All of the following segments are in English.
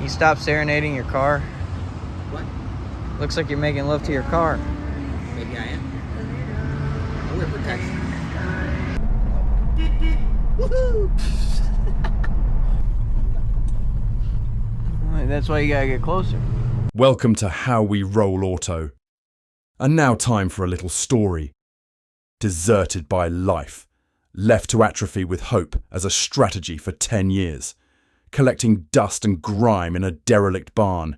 You stop serenading your car. What? Looks like you're making love to your car. Maybe I am. I wear protection. Woohoo! That's why you gotta get closer. Welcome to How We Roll Auto. And now time for a little story. Deserted by life, left to atrophy with hope as a strategy for 10 years, collecting dust and grime in a derelict barn.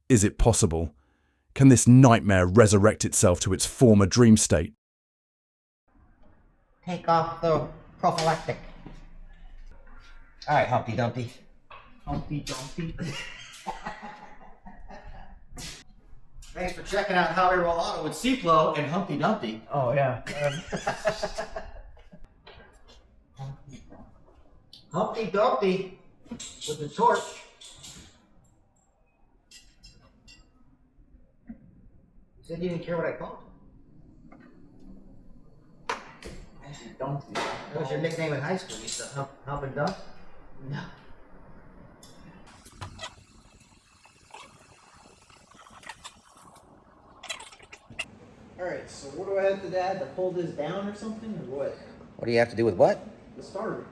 Is it possible? Can this nightmare resurrect itself to its former dream state? Take off the prophylactic. All right, Humpty Dumpty. Humpty Dumpty. Thanks for checking out How We Roll Auto with Ciplo and Humpty Dumpty. Oh, yeah. Humpty Dumpty with the torch. You said you didn't care what I called him. Dumpty. That was your nickname in high school. You used to hump and dump? No. Alright, so what do I have to add to pull this down or something, or what? What do you have to do with what? The starter.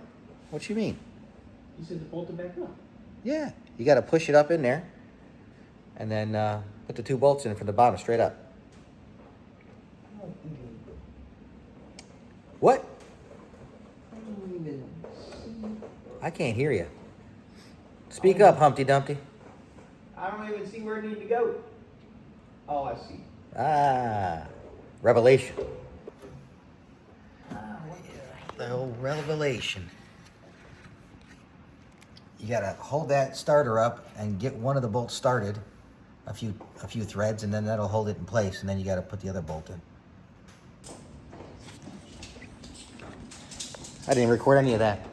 What you mean? You said to bolt it back up. Yeah, you got to push it up in there, and then put the two bolts in from the bottom straight up. What? I can't hear you. Speak up, Humpty Dumpty. I don't even see where it needs to go. Oh, I see. Ah, revelation. The old revelation. You gotta hold that starter up and get one of the bolts started, a few threads, and then that'll hold it in place, and then you gotta put the other bolt in. I didn't record any of that.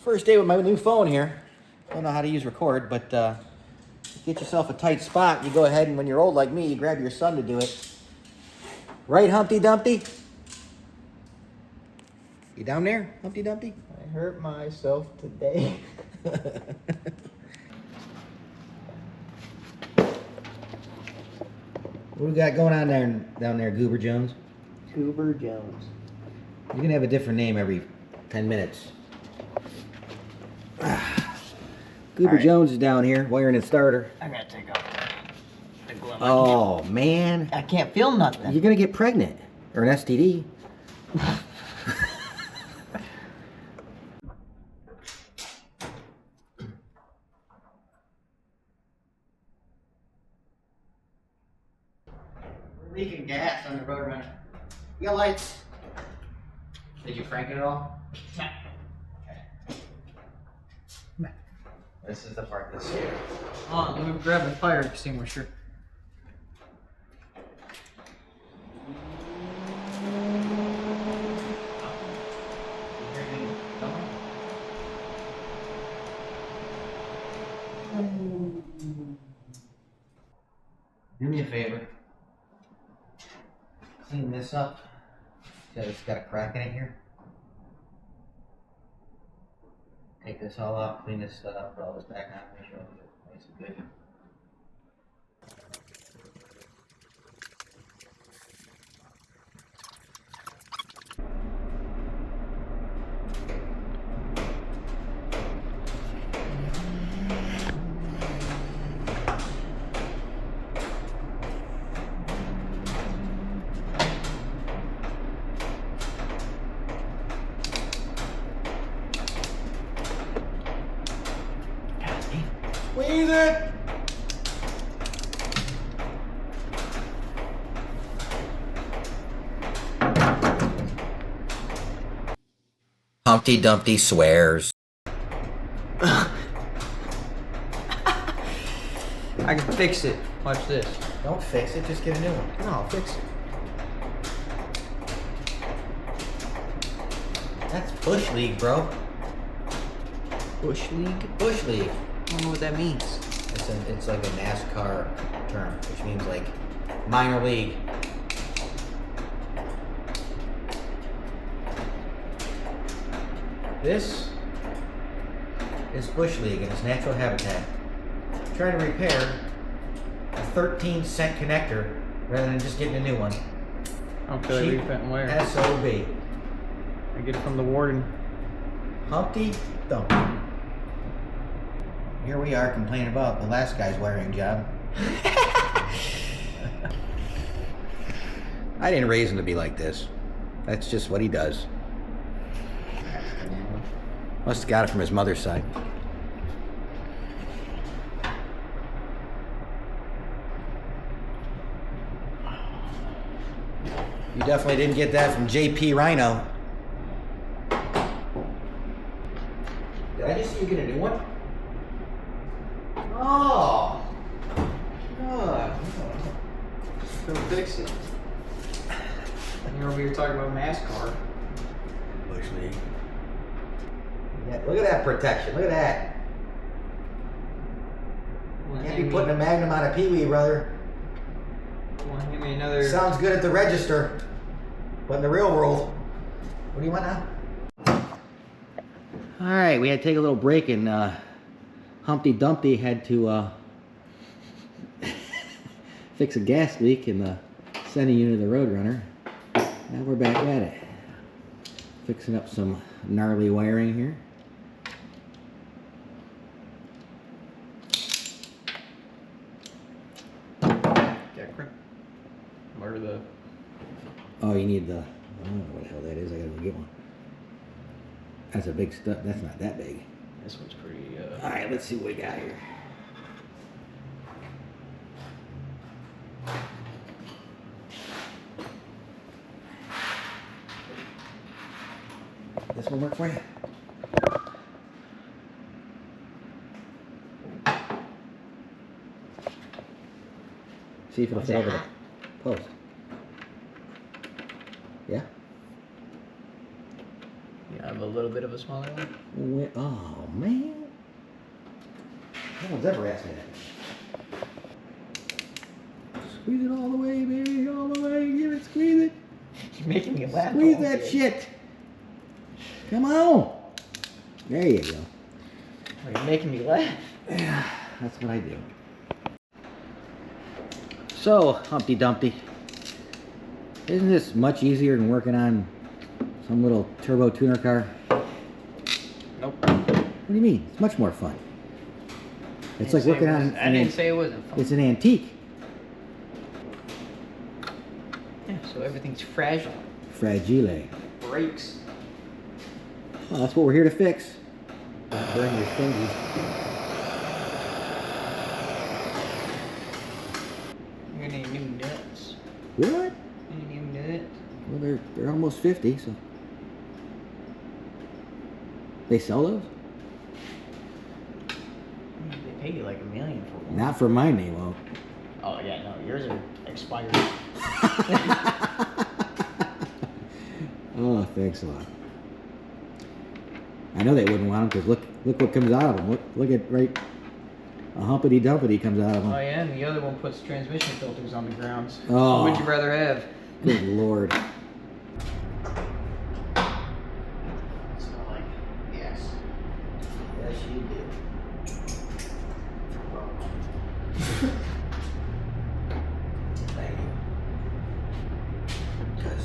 First day with my new phone here. Don't know how to use record, but get yourself a tight spot. You go ahead and when you're old like me, you grab your son to do it. Right, Humpty Dumpty? You down there, Humpty Dumpty? I hurt myself today. What we got going on down there, Goober Jones? Goober Jones. You're gonna have a different name every 10 minutes. Goober Right. Jones is down here wiring his starter. I gotta take off the glove. Oh man, I can't feel nothing. you're gonna get pregnant or an STD. We're leaking gas on the Roadrunner. You got lights? Did you crank it at all? No. This is the part that's here. Oh, let me grab the fire extinguisher. Do me a favor. Clean this up. See how it's got a crack in it here? Take this all off, clean this stuff up, put all this back on, make sure it's good. Squeeze it! Humpty Dumpty swears. I can fix it. Watch this. Don't fix it, just get a new one. No, I'll fix it. That's Bush League, bro. Bush League? Bush League. I don't know what that means. It's like a NASCAR term, which means like minor league. This this bush league in its natural habitat. Trying to repair a 13-cent connector rather than just getting a new one. Okay, Cheap refit and wear. SOB. I get it from the warden. Humpty Dumpty. Here we are complaining about the last guy's wiring job. I didn't raise him to be like this. That's just what he does. Must have got it from his mother's side. You definitely didn't get that from JP Rhino. Did I just see you get a new one? Oh! Oh. Go fix it. You know, we were talking about NASCAR. Bush League. Yeah, look at that protection. Look at that. Can't be putting a Magnum on a Pee-wee, brother. Want to give me another? Sounds good at the register, but in the real world, what do you want now? All right, we had to take a little break, and Humpty Dumpty had to fix a gas leak in the sending unit of the Roadrunner. Now we're back at it. Fixing up some gnarly wiring here. Decrim. Or the. Oh, you need the, I don't know what the hell that is. I gotta go get one. That's a big stuff. That's not that big. This one's pretty. All right, let's see what we got here. This one work for you? See if it'll fit over the post. Yeah? You have a little bit of a smaller one. Oh, man. No one's ever asked me that. Squeeze it all the way, baby, all the way. Give it, squeeze it. You're making me laugh. Squeeze that shit. Come on. There you go. You're making me laugh. Yeah, that's what I do. So, Humpty Dumpty, isn't this much easier than working on some little turbo tuner car? Nope. What do you mean? It's much more fun. It's like working on. I didn't say it wasn't fun. It's an antique. Yeah, so everything's fragile. Fragile. Breaks. Well, that's what we're here to fix. Don't burn your fingers. You're gonna need new nuts. What? New nuts. Well, they're almost 50, so. They sell those? They pay you like $1 million for one. Not for mine, they won't. Oh yeah, no, yours are expired. Oh, thanks a lot. I know they wouldn't want them because look what comes out of them. Look at right, a humpity dumpity comes out of them. Oh yeah, and the other one puts transmission filters on the grounds. Oh. What would you rather have? Good Lord. Smell like yes. Yes, you do. Thank you. Because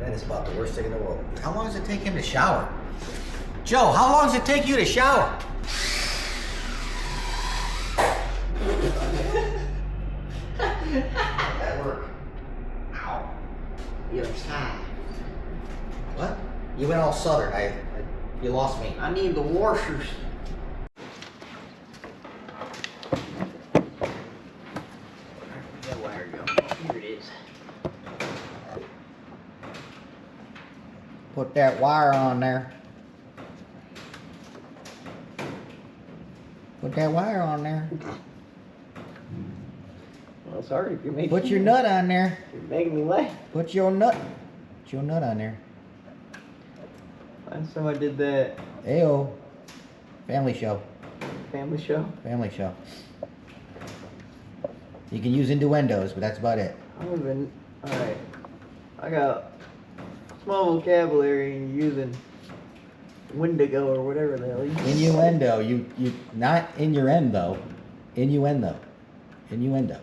that is about the worst thing in the world. How long does it take him to shower? Joe, how long does it take you to shower? That work. Ow. The other side. What? You went all southern. You lost me. I need the washers. Where'd that wire go? Here it is. Put that wire on there. Put that wire on there. Well, sorry if you're making. Put your nut on there. You're making me laugh. Put your nut on there. Last time I did that Ayo. Family show. family show, Family show. You can use innuendos, but that's about it. I don't even. All right, I got small vocabulary and you're using Wendigo or whatever the hell. Innuendo. You not in your end though. Innuendo. Innuendo.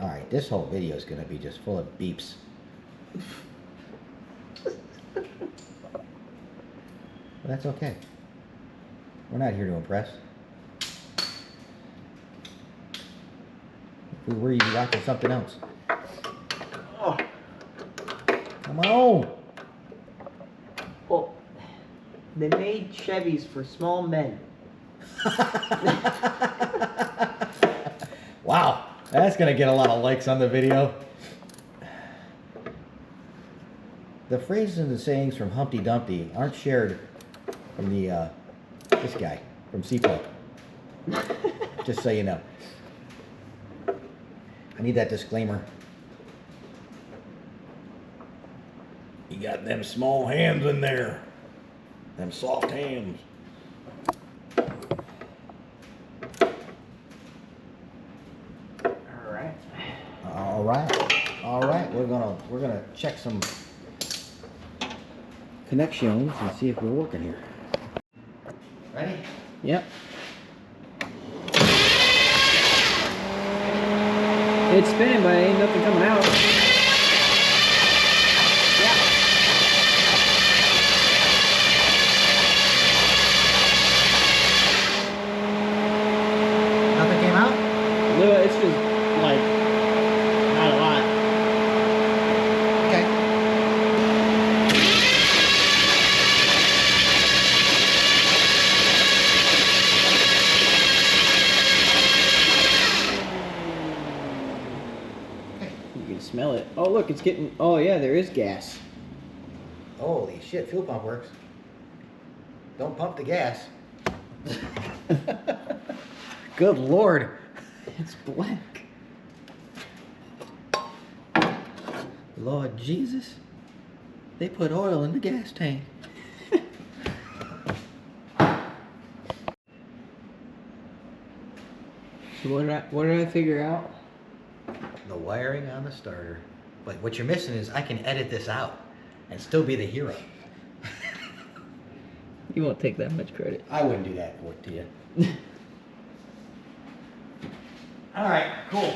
All right, this whole video is gonna be just full of beeps. But that's okay. We're not here to impress. If we were, you'd be watching something else. Oh. Come on. Well, they made Chevys for small men. Wow, that's gonna get a lot of likes on the video. The phrases and the sayings from Humpty Dumpty aren't shared from the this guy from C10. Just so you know. I need that disclaimer. You got them small hands in there. Them soft hands. Alright. All right. We're gonna check some connections and see if we're working here. Ready? Yep. It's spinning, but ain't nothing coming out. Yeah. Nothing came out? No, it's just like not a lot. Okay. You can smell it. Oh, look, it's getting. Oh, yeah, there is gas. Holy shit, fuel pump works. Don't pump the gas. Good Lord. It's black. Lord Jesus. They put oil in the gas tank. So what did I figure out? The wiring on the starter. But what you're missing is I can edit this out and still be the hero. You won't take that much credit. I wouldn't do that for it to you. Alright, cool.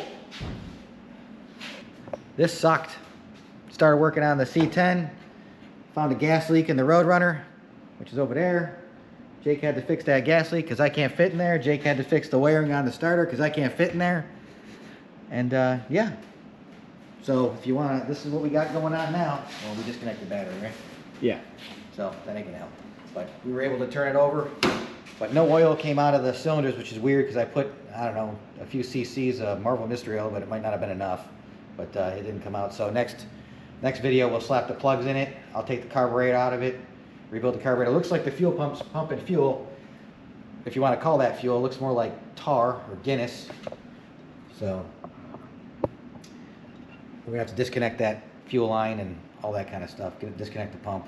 This sucked. Started working on the C10. Found a gas leak in the Roadrunner, which is over there. Jake had to fix that gas leak because I can't fit in there. Jake had to fix the wiring on the starter because I can't fit in there. And yeah. So if you want to, this is what we got going on now. Well, we disconnect the battery, right? Yeah. So that ain't gonna help. But we were able to turn it over. But no oil came out of the cylinders, which is weird because I put, I don't know, a few cc's of Marvel Mystery Oil, but it might not have been enough. But it didn't come out. So next video, we'll slap the plugs in it. I'll take the carburetor out of it, rebuild the carburetor. It looks like the fuel pump's pumping fuel. If you want to call that fuel, it looks more like tar or Guinness. So we're gonna have to disconnect that fuel line and all that kind of stuff. Disconnect the pump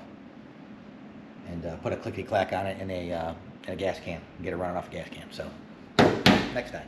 and put a clicky clack on it in a gas can and get it running off a gas can. So next time.